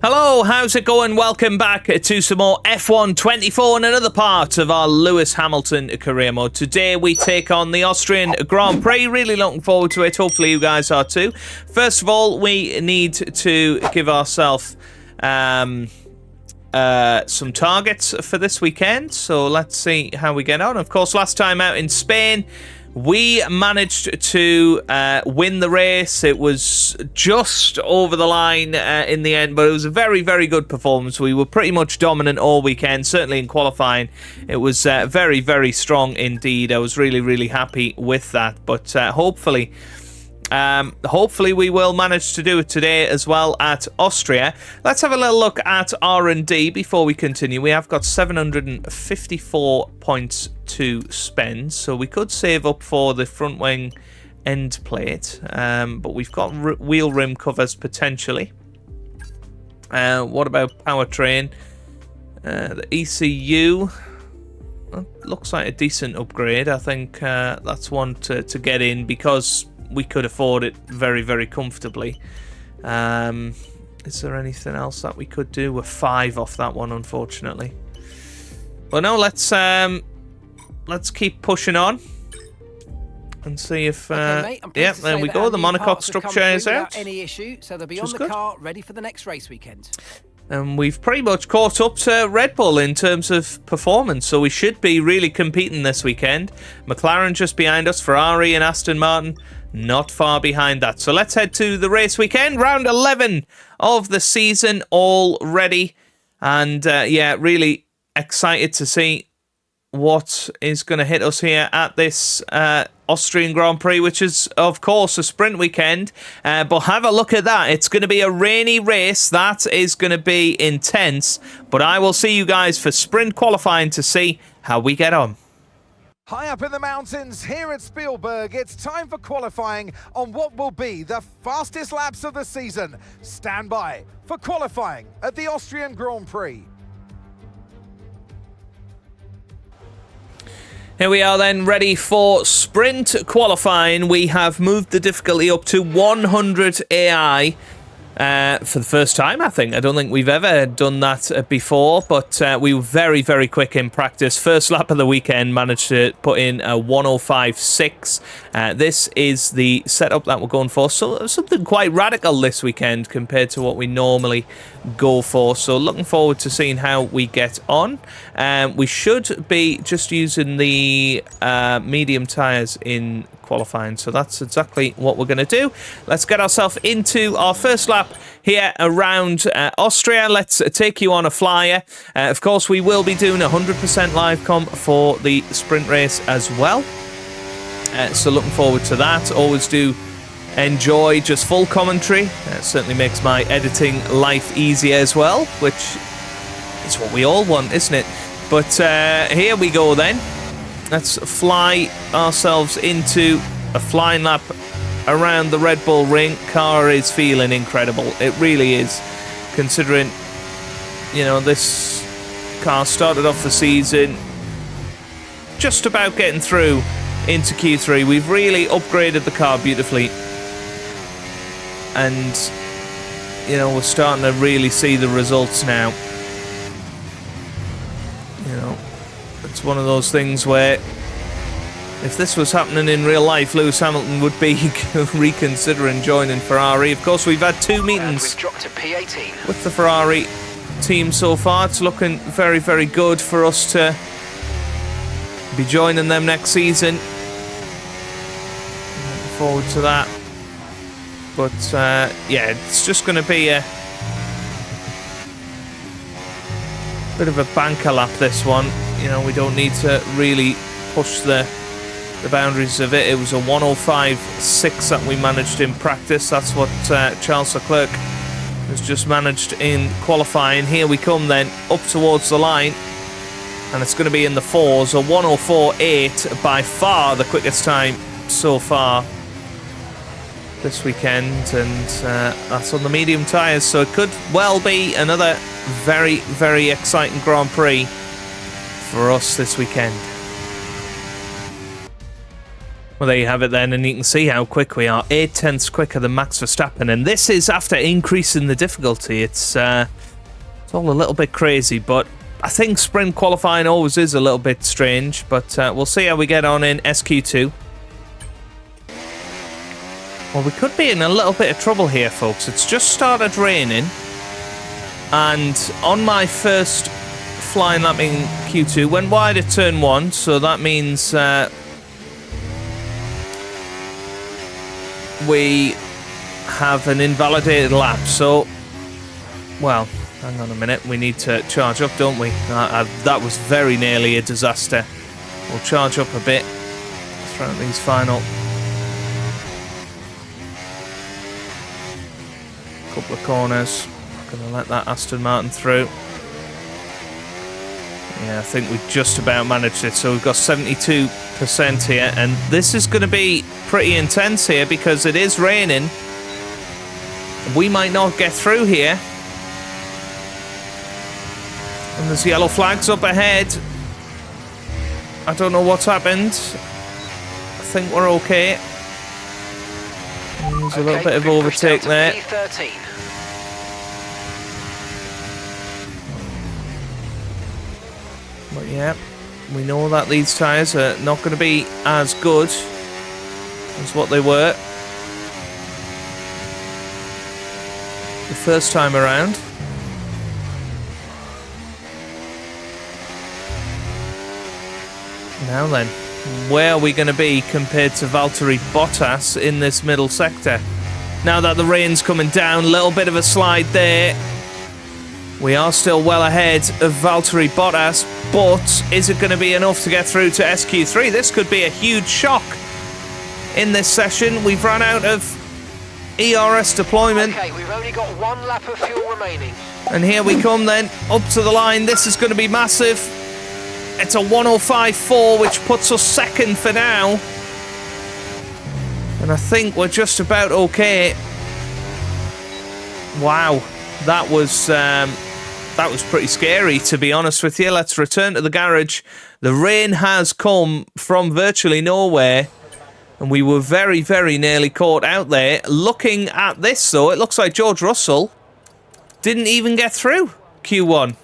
Hello, how's it going? Welcome back to some more F1 24 and another part of our Lewis Hamilton career mode. Today we take on the Austrian Grand Prix. Really looking forward to it. Hopefully you guys are too. First of all, we need to give ourselves some targets for this weekend. So let's see how we get on. Of course, last time out in Spain, we managed to win the race. It was just over the line in the end, but it was a very, very good performance. We were pretty much dominant all weekend, certainly in qualifying. It was very, very strong indeed. I was really, really happy with that. But hopefully we will manage to do it today as well at Austria. Let's have a little look at R&D before we continue. We have got 754 points to spend, so we could save up for the front wing end plate, but we've got wheel rim covers potentially. What about powertrain? The ECU looks like a decent upgrade. I think that's one to get in because we could afford it very, very comfortably. Is there anything else that we could do? We're 5 off that one, unfortunately. Well, no, let's keep pushing on and see if okay, yeah, there we go. The monocoque structure is out. Any issue, so they'll be on the car ready for the next race weekend. And we've pretty much caught up to Red Bull in terms of performance, so we should be really competing this weekend. McLaren just behind us, Ferrari and Aston Martin not far behind that. So let's head to the race weekend, round 11 of the season already. And yeah, really excited to see what is going to hit us here at this Austrian Grand Prix, which is, of course, a sprint weekend. But have a look at that. It's going to be a rainy race. That is going to be intense. But I will see you guys for sprint qualifying to see how we get on. High up in the mountains here at Spielberg, it's time for qualifying on what will be the fastest laps of the season. Stand by for qualifying at the Austrian Grand Prix. Here we are then, ready for sprint qualifying. We have moved the difficulty up to 100 AI for the first time, I think. I don't think we've ever done that before, but we were very, very quick in practice. First lap of the weekend, managed to put in a 105.6. This is the setup that we're going for. So something quite radical this weekend compared to what we normally go for. So looking forward to seeing how we get on. We should be just using the medium tyres in qualifying, so that's exactly what we're going to do. Let's get ourselves into our first lap here around Austria. Let's take you on a flyer. Of course, we will be doing 100% live comp for the sprint race as well, so looking forward to that. Always do enjoy just full commentary. It certainly makes my editing life easier as well, which is what we all want, isn't it? But here we go then. Let's fly ourselves into a flying lap around the Red Bull ring. Car is feeling incredible. It really is, considering, you know, this car started off the season just about getting through into Q3. We've really upgraded the car beautifully. And, you know, we're starting to really see the results now. You know, it's one of those things where if this was happening in real life, Lewis Hamilton would be reconsidering joining Ferrari. Of course, we've had 2 meetings with the Ferrari team so far. It's looking very, very good for us to be joining them next season. Looking forward to that. But yeah, it's just going to be a bit of a banker lap, this one. You know, we don't need to really push the boundaries of it. It was a 105.6 that we managed in practice. That's what Charles Leclerc has just managed in qualifying. Here we come then, up towards the line. And it's going to be in the 4s, a 104.8, by far the quickest time so far this weekend, and that's on the medium tyres, so it could well be another very, very exciting Grand Prix for us this weekend. Well, there you have it then, and you can see how quick we are. 8/10 quicker than Max Verstappen, and this is after increasing the difficulty. It's all a little bit crazy, but I think sprint qualifying always is a little bit strange, but we'll see how we get on in SQ2. Well, we could be in a little bit of trouble here, folks. It's just started raining, and on my first flying lap in Q2, went wide at turn 1, so that means we have an invalidated lap. So, well, hang on a minute. We need to charge up, don't we? That was very nearly a disaster. We'll charge up a bit throughout these final couple of corners. Not going to let that Aston Martin through. Yeah, I think we just about managed it. So we've got 72% here, and this is going to be pretty intense here because it is raining. We might not get through here. And there's yellow flags up ahead. I don't know what's happened. I think we're okay. There's a little bit of overtake there. P13. But yeah, we know that these tyres are not going to be as good as what they were the first time around. Now then, where are we going to be compared to Valtteri Bottas in this middle sector? Now that the rain's coming down, a little bit of a slide there. We are still well ahead of Valtteri Bottas, but is it going to be enough to get through to SQ3? This could be a huge shock in this session. We've run out of ERS deployment. Okay, we've only got 1 lap of fuel remaining. And here we come then, up to the line. This is going to be massive. It's a 105.4, which puts us second for now. And I think we're just about okay. Wow, that was pretty scary, to be honest with you. Let's return to the garage. The rain has come from virtually nowhere, and we were very, very nearly caught out there. Looking at this, though, it looks like George Russell didn't even get through Q1.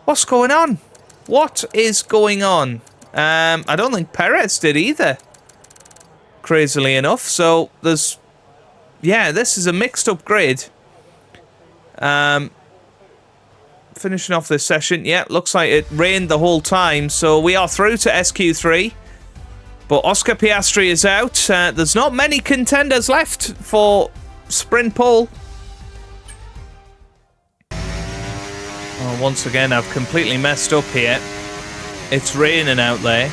What's going on? What is going on? I don't think Perez did either, crazily enough. So there's... yeah, this is a mixed up grid. Finishing off this session. Yeah, looks like it rained the whole time. So we are through to SQ3. But Oscar Piastri is out. There's not many contenders left for sprint pole. Oh, once again, I've completely messed up here. It's raining out there.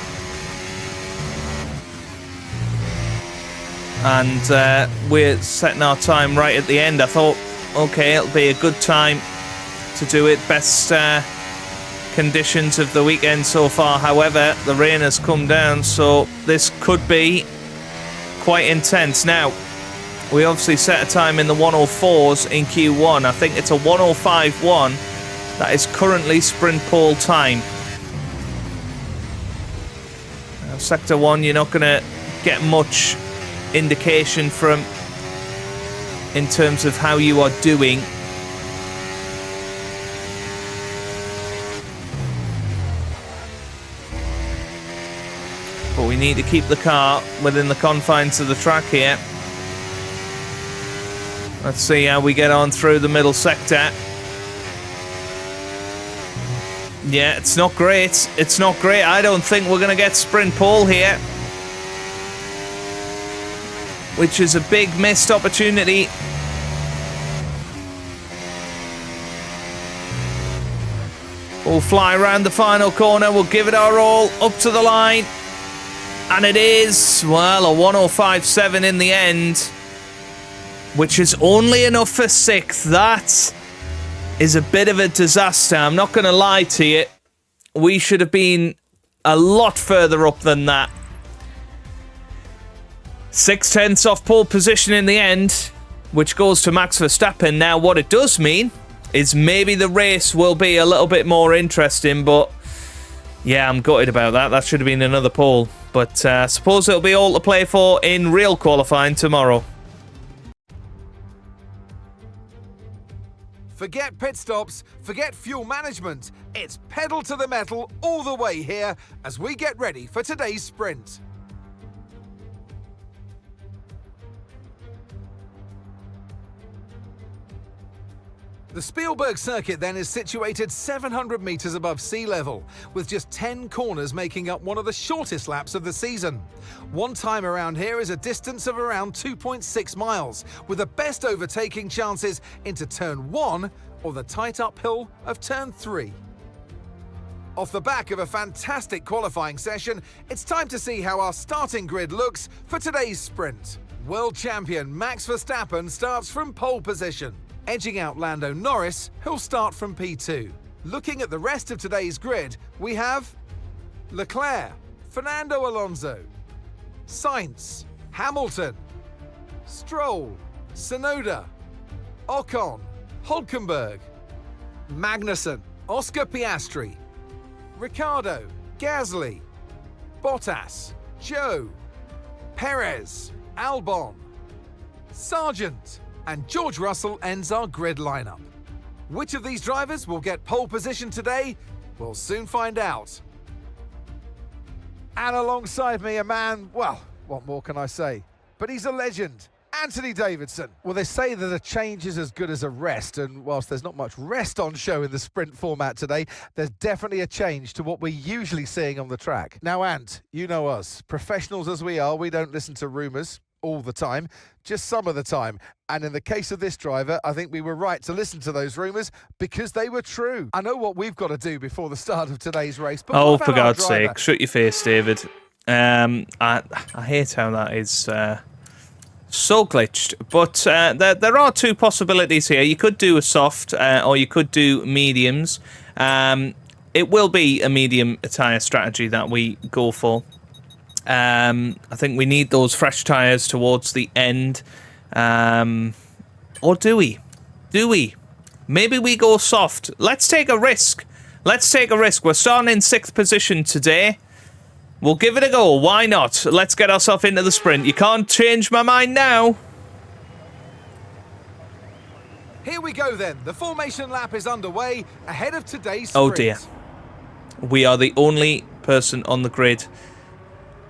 And we're setting our time right at the end. I thought, okay, it'll be a good time to do it. Best conditions of the weekend so far. However, the rain has come down, so this could be quite intense. Now, we obviously set a time in the 104s in Q1. I think it's a 105.1. That is currently sprint pole time. Now, Sector 1, you're not going to get much indication from in terms of how you are doing. But we need to keep the car within the confines of the track here. Let's see how we get on through the middle sector. Yeah, it's not great. It's not great. I don't think we're going to get sprint pole here, which is a big missed opportunity. We'll fly around the final corner. We'll give it our all up to the line. And it is, well, a 105.7 in the end, which is only enough for 6th. That is a bit of a disaster. I'm not going to lie to you. We should have been a lot further up than that. 6/10 off pole position in the end, which goes to Max Verstappen. Now, what it does mean is maybe the race will be a little bit more interesting, but yeah, I'm gutted about that. That should have been another pole. But I suppose it'll be all to play for in real qualifying tomorrow. Forget pit stops, forget fuel management. It's pedal to the metal all the way here as we get ready for today's sprint. The Spielberg circuit then is situated 700 metres above sea level, with just 10 corners making up one of the shortest laps of the season. One time around here is a distance of around 2.6 miles, with the best overtaking chances into turn 1 or the tight uphill of turn 3. Off the back of a fantastic qualifying session, it's time to see how our starting grid looks for today's sprint. World champion Max Verstappen starts from pole position, edging out Lando Norris, who'll start from P2. Looking at the rest of today's grid, we have Leclerc, Fernando Alonso, Sainz, Hamilton, Stroll, Tsunoda, Ocon, Hülkenberg, Magnussen, Oscar Piastri, Ricciardo, Gasly, Bottas, Zhou, Perez, Albon, Sargent, and George Russell ends our grid lineup. Which of these drivers will get pole position today? We'll soon find out. And alongside me, a man, well, what more can I say? But he's a legend, Anthony Davidson. Well, they say that a change is as good as a rest, and whilst there's not much rest on show in the sprint format today, there's definitely a change to what we're usually seeing on the track. Now, Ant, you know us. Professionals as we are, we don't listen to rumours all the time, just some of the time. And in the case of this driver, I think we were right to listen to those rumours because they were true. I know what we've got to do before the start of today's race, but oh, for God's sake, shut your face, David. I hate how that is so glitched. But there are two possibilities here. You could do a soft or you could do mediums. It will be a medium tyre strategy that we go for. I think we need those fresh tyres towards the end. Or do we? Do we? Maybe we go soft. Let's take a risk. Let's take a risk. We're starting in 6th position today. We'll give it a go. Why not? Let's get ourselves into the sprint. You can't change my mind now. Here we go then. The formation lap is underway ahead of today's sprint. Oh dear. We are the only person on the grid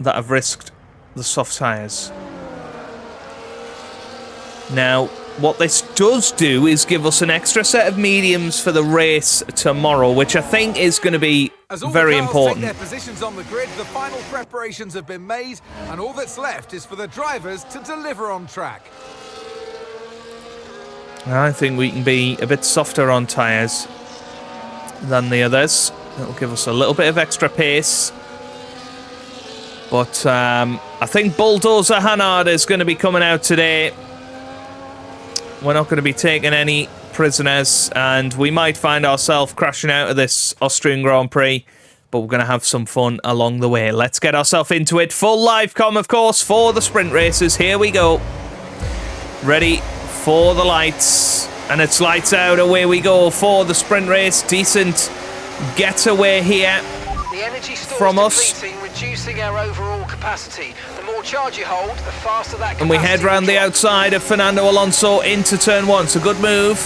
that have risked the soft tyres. Now, what this does do is give us an extra set of mediums for the race tomorrow, which I think is going to be very important. Take their positions on the grid, the final preparations have been made, and all that's left is for the drivers to deliver on track. I think we can be a bit softer on tyres than the others. It'll give us a little bit of extra pace. But I think Bulldozer Hannard is going to be coming out today. We're not going to be taking any prisoners, and we might find ourselves crashing out of this Austrian Grand Prix, but we're going to have some fun along the way. Let's get ourselves into it. Full live comm, of course, for the sprint races. Here we go. Ready for the lights, and it's lights out. Away we go for the sprint race. Decent getaway here from us. Reducing our overall capacity. The more charge you hold, the faster that capacity. And we head round the outside of Fernando Alonso into turn 1. It's a good move.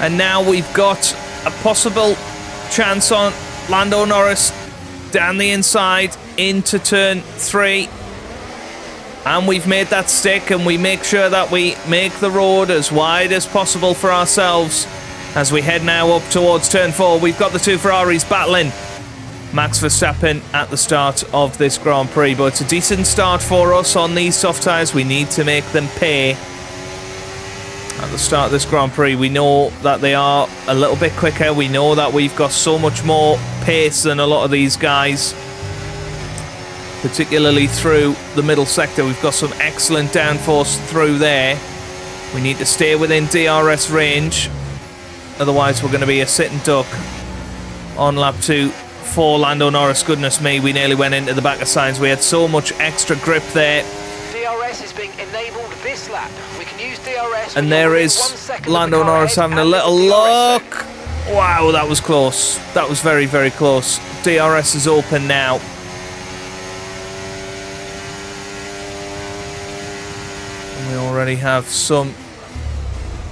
And now we've got a possible chance on Lando Norris down the inside into turn 3. And we've made that stick, and we make sure that we make the road as wide as possible for ourselves as we head now up towards turn 4. We've got the two Ferraris battling. Max Verstappen at the start of this Grand Prix, but it's a decent start for us on these soft tyres. We need to make them pay at the start of this Grand Prix. We know that they are a little bit quicker. We know that we've got so much more pace than a lot of these guys, particularly through the middle sector. We've got some excellent downforce through there. We need to stay within DRS range, otherwise we're going to be a sitting duck on lap 2 for Lando Norris. Goodness me, we nearly went into the back of Sainz. We had so much extra grip there. DRS is being enabled this lap. We can use DRS. And there is Lando Norris having a little look. Wow, that was close. That was very, very close. DRS is open now. already have some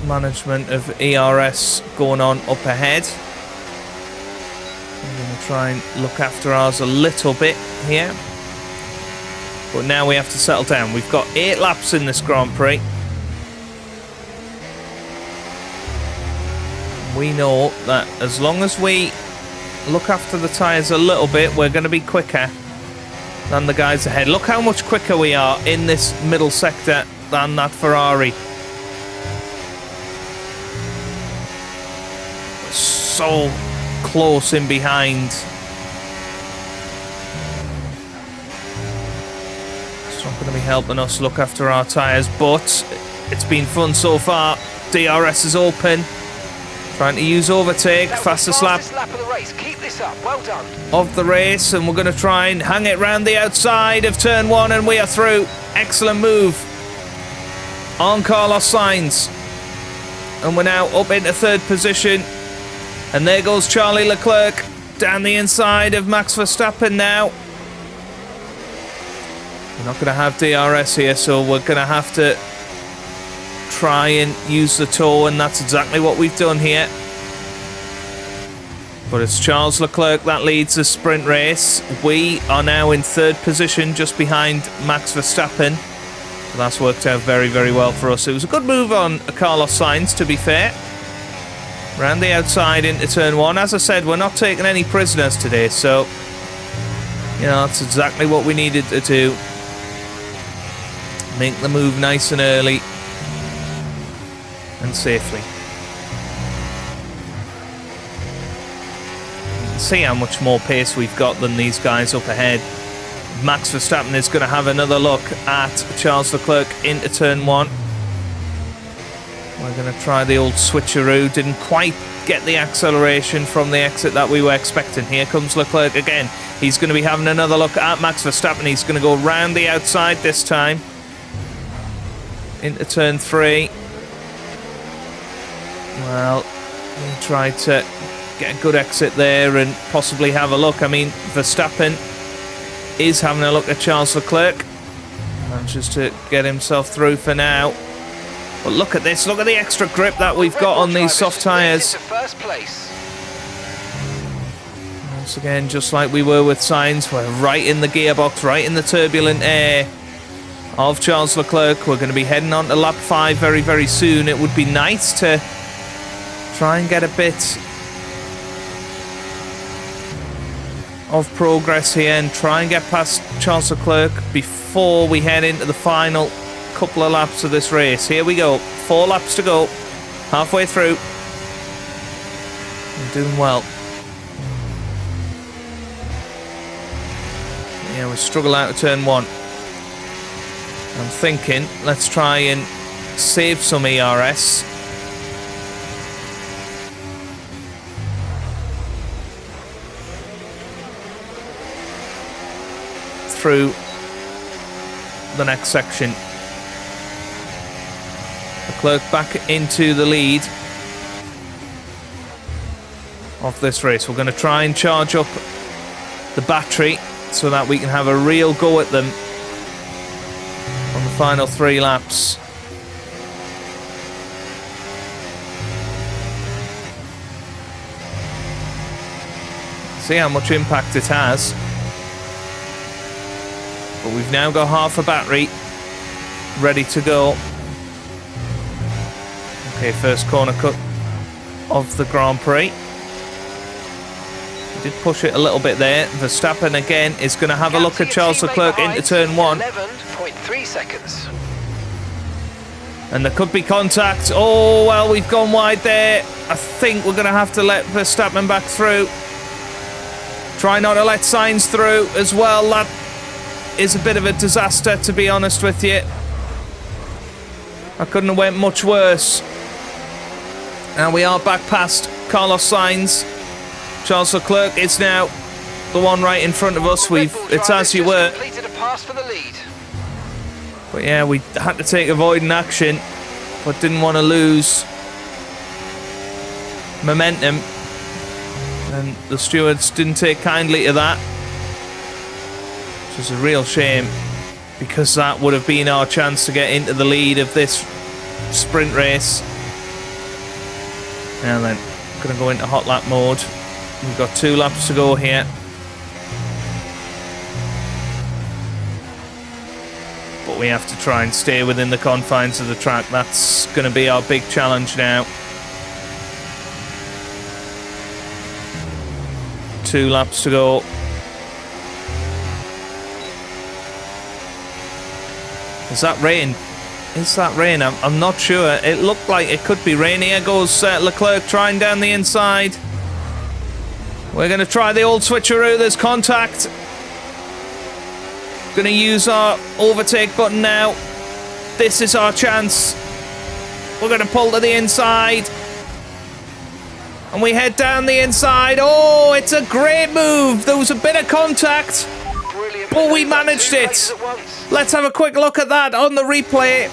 management of ERS going on up ahead. I'm going to try and look after ours a little bit here. But now we have to settle down. We've got 8 laps in this Grand Prix. We know that as long as we look after the tyres a little bit, we're going to be quicker than the guys ahead. Look how much quicker we are in this middle sector than that Ferrari. We're so close in behind. It's not going to be helping us look after our tyres, but it's been fun so far. DRS is open. Trying to use overtake, fastest lap of the race. Keep this up. Well done. Of the race, and we're going to try and hang it round the outside of turn 1, and we are through. Excellent move on Carlos Sainz, and we're now up into 3rd position, and there goes Charlie Leclerc down the inside of Max Verstappen now. We're not going to have DRS here, so we're going to have to try and use the toe, and that's exactly what we've done here. But it's Charles Leclerc that leads the sprint race. We are now in 3rd position, just behind Max Verstappen. So that's worked out very, very well for us. It was a good move on Carlos Sainz, to be fair. Round the outside into turn 1. As I said, we're not taking any prisoners today, so you know, that's exactly what we needed to do. Make the move nice and early and safely. You can see how much more pace we've got than these guys up ahead. Max Verstappen is going to have another look at Charles Leclerc into turn 1. We're going to try the old switcheroo. Didn't quite get the acceleration from the exit that we were expecting. Here comes Leclerc again. He's going to be having another look at Max Verstappen. He's going to go round the outside this time into turn 3. Well, we tried to get a good exit there and possibly have a look. I mean, Verstappen is having a look at Charles Leclerc. Manages to get himself through for now. But look at this. Look at the extra grip that we've got on these soft tyres. Once again, just like we were with Sainz, we're right in the gearbox, right in the turbulent air of Charles Leclerc. We're going to be heading on to lap 5 very, very soon. It would be nice to try and get a bit of progress here and try and get past Charles Leclerc before we head into the final couple of laps of this race. Here we go. 4 laps to go. Halfway through. We're doing well. Yeah, we struggle out of turn 1. I'm thinking, let's try and save some ERS. Through the next section. Leclerc back into the lead of this race. We're going to try and charge up the battery so that we can have a real go at them on the final 3 laps. See how much impact it has. But we've now got half a battery ready to go. Okay, first corner cut of the Grand Prix. We did push it a little bit there. Verstappen again is going to have a look at Charles Leclerc into turn 1. 11.3 seconds. And there could be contact. Oh, well, we've gone wide there. I think we're going to have to let Verstappen back through. Try not to let Sainz through as well. That is a bit of a disaster, to be honest with you. I couldn't have went much worse. And we are back past Carlos Sainz. Charles Leclerc is now the one right in front of us. It's as you were. But yeah, we had to take avoiding action, but didn't want to lose momentum. And the stewards didn't take kindly to that. Which is a real shame, because that would have been our chance to get into the lead of this sprint race. And then going to go into hot lap mode. We've got 2 laps to go here. But we have to try and stay within the confines of the track. That's going to be our big challenge now. 2 laps to go. Is that rain? Is that rain? I'm not sure. It looked like it could be rain. Here goes Leclerc trying down the inside. We're going to try the old switcheroo. There's contact. Going to use our overtake button now. This is our chance. We're going to pull to the inside. And we head down the inside. Oh, it's a great move. There was a bit of contact. Brilliant. But we managed it. Let's have a quick look at that on the replay.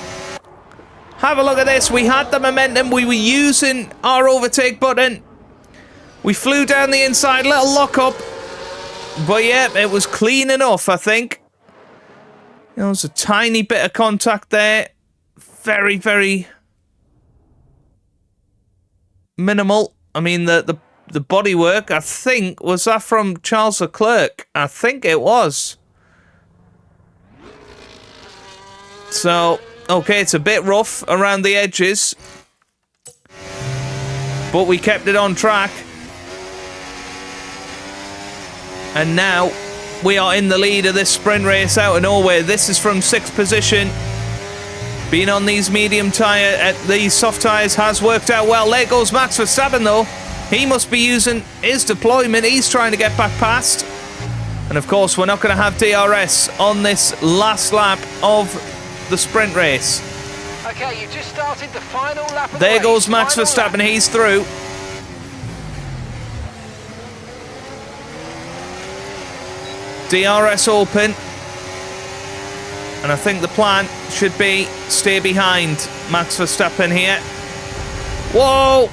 Have a look at this. We had the momentum. We were using our overtake button. We flew down the inside. Little lock up. But yeah, it was clean enough, I think. There was a tiny bit of contact there. Very, very minimal. I mean, the bodywork, I think, was that from Charles Leclerc? I think it was. So, okay, it's a bit rough around the edges. But we kept it on track. And now we are in the lead of this sprint race out of nowhere. This is from 6th position. Being on these medium tyre, these soft tyres has worked out well. There goes Max Verstappen though. He must be using his deployment. He's trying to get back past. And of course, we're not going to have DRS on this last lap of the sprint race. Okay, you just started the final lap of the There race. goes Max Final Verstappen. lap. He's through. DRS open. And I think the plan should be stay behind Max Verstappen here. Whoa!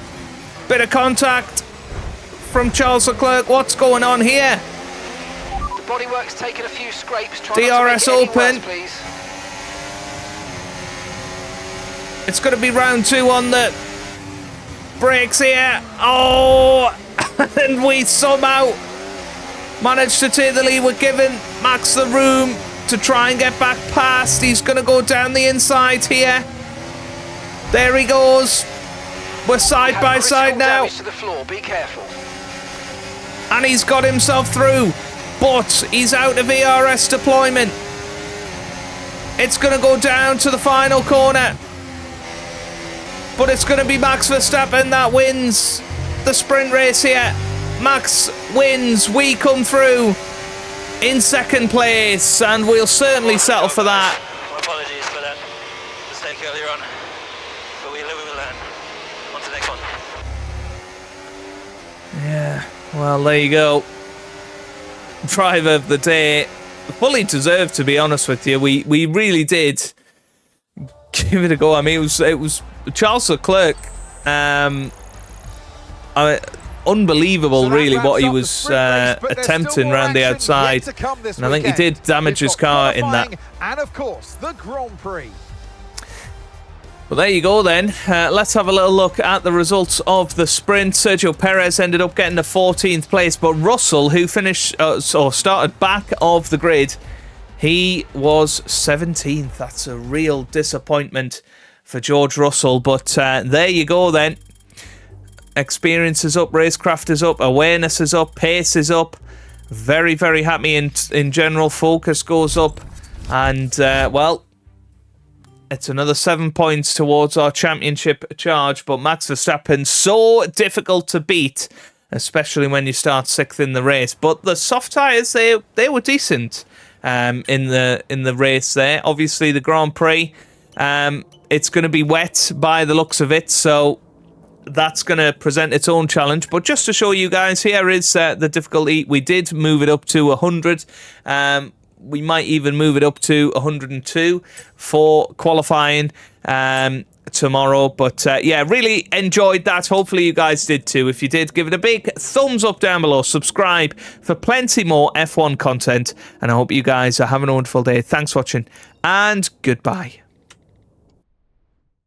Bit of contact from Charles Leclerc. What's going on here? The bodywork's taken a few scrapes. Try DRS not to make it any open. worse, please. It's going to be round 2 on the brakes here. Oh! And we somehow managed to take the lead. We're giving Max the room to try and get back past. He's going to go down the inside here. There he goes. We're side by side now. To the floor. Be careful. And he's got himself through. But he's out of ERS deployment. It's going to go down to the final corner. But it's going to be Max Verstappen that wins the sprint race here. Max wins. We come through in 2nd place, and we'll certainly settle for that. Apologies for that mistake earlier on, but we live and we learn. On to the next one. Yeah, well, there you go. Driver of the day. Fully deserved, to be honest with you. We really did give it a go. I mean, it was Charles Leclerc. Unbelievable, really, what he was attempting around the outside. And I think he did damage his car in that. And of course, the Grand Prix. Well, there you go then. Let's have a little look at the results of the sprint. Sergio Perez ended up getting the 14th place, but Russell, who finished or started back of the grid, he was 17th. That's a real disappointment for George Russell. But there you go then. Experience is up, racecraft is up, awareness is up, pace is up. Very, very happy in general. Focus goes up. And, well, it's another 7 points towards our championship charge. But Max Verstappen, so difficult to beat, especially when you start 6th in the race. But the soft tyres, they were decent in the race there. Obviously, the Grand Prix, it's going to be wet by the looks of it, so that's going to present its own challenge. But just to show you guys, here is the difficulty. We did move it up to 100. We might even move it up to 102 for qualifying tomorrow. But yeah, really enjoyed that. Hopefully you guys did too. If you did, give it a big thumbs up down below. Subscribe for plenty more F1 content. And I hope you guys are having a wonderful day. Thanks for watching and goodbye.